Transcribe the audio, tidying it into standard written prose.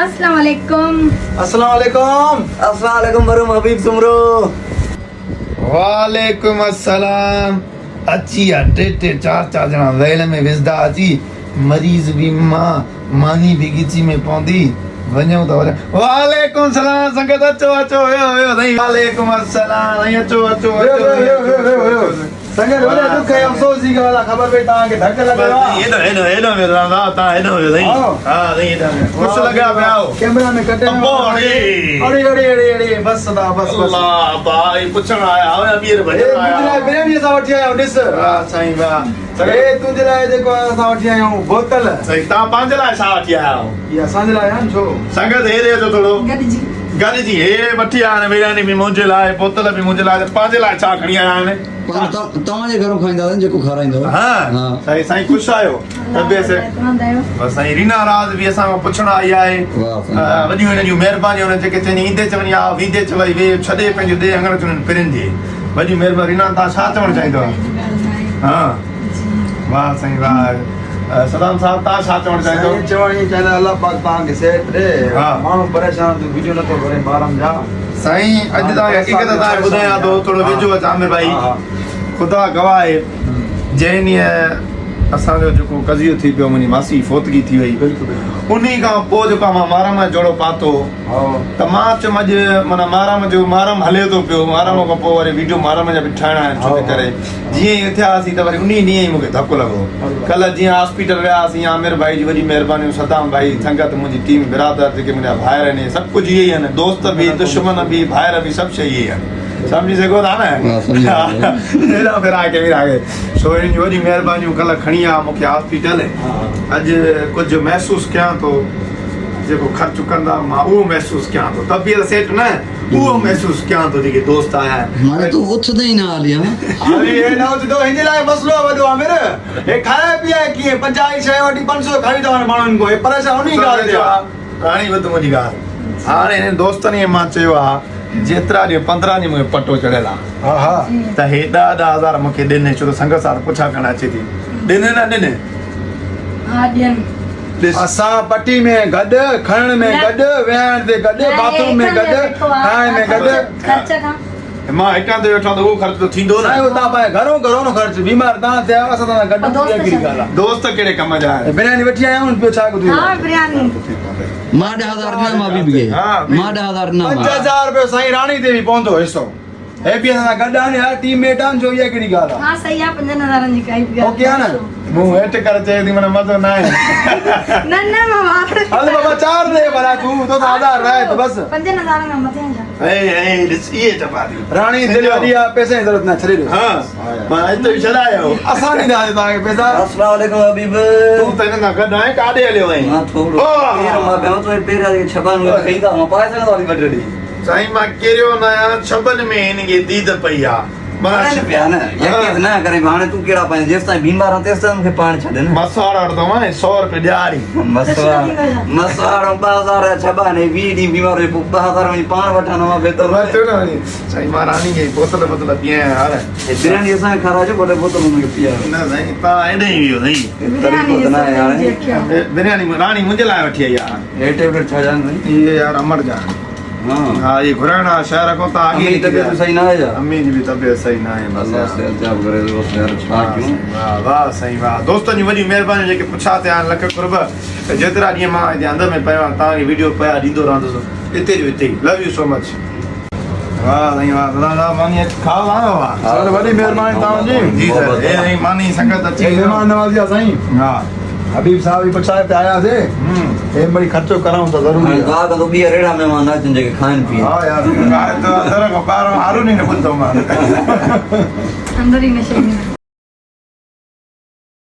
अस्सलाम वालेकुम। अस्सलाम वालेकुम। अस्सलाम वालेकुम मरूम हबीब सुमरो। वालेकुम अस्सलाम। अची टे चार जना वेल में विसदा अची मरीज भी मानी भी गिची में पौंदी वञो त वालेकुम सलाम संगत अचो अचो साईं वालेकुम अस्सलाम साईं अचो अचो अचो संगत वॾे दुख ऐं अफ़सोस जी ॻाल्हि आहे ख़बर पई तव्हांखे धक लॻियो आहे हेॾो में रहंदा तव्हां हेॾो में साईं हा साईं ख़ुशि लॻा पिया हो कैमरा में कटे अड़ी अड़ी अड़ी अड़ी बस दा बस अल्लाह भाई पुछण आया हो अमीर भजन आया बिरयानी सां वठी आया ॾिस हा साईं वाह ए तुंहिंजे लाइ जेको असां वठी आया आहियूं बोतल साईं तव्हां पंहिंजे लाइ छा वठी आया हो इहा असांजे लाइ आहे छो संगत हे ॾे थोरो गॾिजी हे वठी आया आहिनि बिरयानी बि मुंहिंजे लाइ बोतल बि मुंहिंजे लाइ पंहिंजे लाइ छा खणी आया आहिनि तव्हांजे घरों खाईंदा जेको खाराईंदो हा साईं ख़ुशि आहियो तबियत से बस साईं रीना राज भी असां खां पुछण आई आहे वॾियूं हिन जूं महिरबानियूं हुन जेके चवनि ईंदे चवनि या वींदे चवई वे छॾे पंहिंजो ॾे अंगण चवनि पिरनि जे वॾी महिरबानी रीना तव्हां छा चवणु चाहींदो हा वाह साईं वाह सदाम साहब तव्हां छा चवणु चाहींदो चवण ई चाहींदा अल्लाह पाक तव्हांखे सिहत ॾे माण्हू परेशान तूं वीडियो नथो करे ॿारनि जा साईं अॼु तव्हांखे हक़ीक़त तव्हांखे ॿुधायां थो थोरो वेझो अच आमिर भाई ख़ुदा गवाह आहे जंहिं ॾींहुं असांजो जेको कज़ियो थी पियो मुंहिंजी मासी फोतगी थी वई उन खां पोइ जेको मां माराम जोड़ो पातो त मां चयुमि अॼु माना माराम हले थो पियो माराम खां पोइ वरी वीडियो माराम जा बि ठाहिणा आहिनि छो करे जीअं ई थियासीं त वरी उन ॾींहुं ई मूंखे धकु लॻो कल्ह जीअं हॉस्पिटल वियासीं आमिर भाई जी वॾी महिरबानी सदाम भाई संगत मुंहिंजी टीम बिरादर जेके मुंहिंजा भाइर आहिनि सभु कुझु इहे ई आहिनि दोस्त बि दुश्मन बि भाइर बि सभु शइ इहे ई आहिनि समझी सघो था न सो हिन जी वॾी महिरबानियूं कल्ह खणी आहे मूंखे हॉस्पिटल अॼु कुझु महसूसु कयां थो जेको ख़र्चु कंदा मां उहो महसूसु कयां थो तबियत सेट न उहो महसूसु कयां थो जेके दोस्त आया आहिनि तूं उथंदे ई न हाली हिन लाइ मसलो वॾो आमिर हे खाए पीआए कीअं 50 शइ वठी 500 खाई था वञनि माण्हुनि खां हे परेशान उन ॻाल्हि ते हाणे वधि मुंहिंजी ॻाल्हि हाणे हिन दोस्तनि इहे मां चयो आहे जेतिरा ॾींहं 15 ॾींहं मूंखे पटो चढ़ियल आहे त हे 10,000 मूंखे ॾिन छो त संगत सां पुछा करणु अचे थी ॾिन न ॾिन असां पटी में गॾु खणण में गॾु वेहण ते गॾु बाथरूम में गॾु खाइण में गॾु मां हितां ते वेठो त उहो ख़र्च त थींदो न तव्हां पंहिंजे घरो न ख़र्च बीमार तव्हां थिया असां तव्हां गॾु कहिड़ी ॻाल्हि आहे दोस्त कहिड़े कम जा बिरयानी वठी आया आहियूं ॿियो छा कुझु मां 10,000 न मां बि गए मां 10,000 न 5000 रुपयो साईं राणी ते बि पवंदो हिसो हे बि असां गॾु आहिनि यार टीम मेट आहिनि जो इहा कहिड़ी ॻाल्हि आहे हां सही आहे 5000 जी काई बि ओके आहे न मूं हेठि करे चए थी माना मज़ो न आहे न मां हल बाबा 4 दे भला तूं तो 1000 रहे तो बस 5000 में मथे जा ए ॾिस इहे चपाती राणी दिलि वॾी आहे पैसे जी ज़रूरत न छॾे ॾियो हां मां हिते बि छॾायो असां ॾींदा तव्हांखे पैसा अस्सलाम वालेकुम हबीब तूं त हिन खां गॾु आहे काॾे हलियो आहीं मां थोरो मां बेहो तो पेरा के छबान कई था मां पाए सघंदो वाली बटड़ी साईं मां केरियो न आहियां छबन में हिनखे दीद पई आहे पिया न यकीन न करे हाणे तूं कहिड़ा पाए जेसि ताईं बीमार आहे तेसि ताईं मूंखे पाण छॾे न मसवाड़ वठंदो आहीं 100 रुपए ॾियारी मसवाड़ 2000 छबा ने 20 ॾींहं बीमार हुई 2000 में पाण वठां न मां बेहतर साईं मां रानी खे बोतल पीआं यार बिरयानी असांखे खाराइजो भले बोतल हुनखे पीआरो न साईं तव्हां हेॾे ई वियो साईं तरीक़ो त न आहे हाणे बिरयानी रानी मुंहिंजे लाइ वठी आई आहे हे टेबलेट छा जान इहे यार अमर जा हाँ ये घुराइण आहे शहर खां त आगे जी तबियत सही न आहे अम्मी जी बि तबियत सही न आहे अल्लाह से अल्ताफ करे दोस्त यार छा कयूं वाह साईं वाह दोस्तनि जी वॾी महिरबानी जेके पुछा थिया लख कुर्ब जेतिरा ॾींहं मां हिते अंदरि में पियो आहियां तव्हांखे वीडियो पिया ॾींदो रहंदुसि हिते जो हिते ई लव यू सो मच वाह साईं वाह दादा मानी खाओ वाह सर वॾी महिरबानी तव्हांजी जी सर हे मानी संगत अची महिमान नवाज़ी आहे साईं हा हबीब साहब भी पुछाए पे आया थे हे बड़ी खर्चो कराऊं तो जरूरी है का तो बी रेड़ा मेहमान अचन जेके खाइन पी हां यार तो अंदर को बाहर हारू नहीं न बुंदो मां अंदर ही नशे में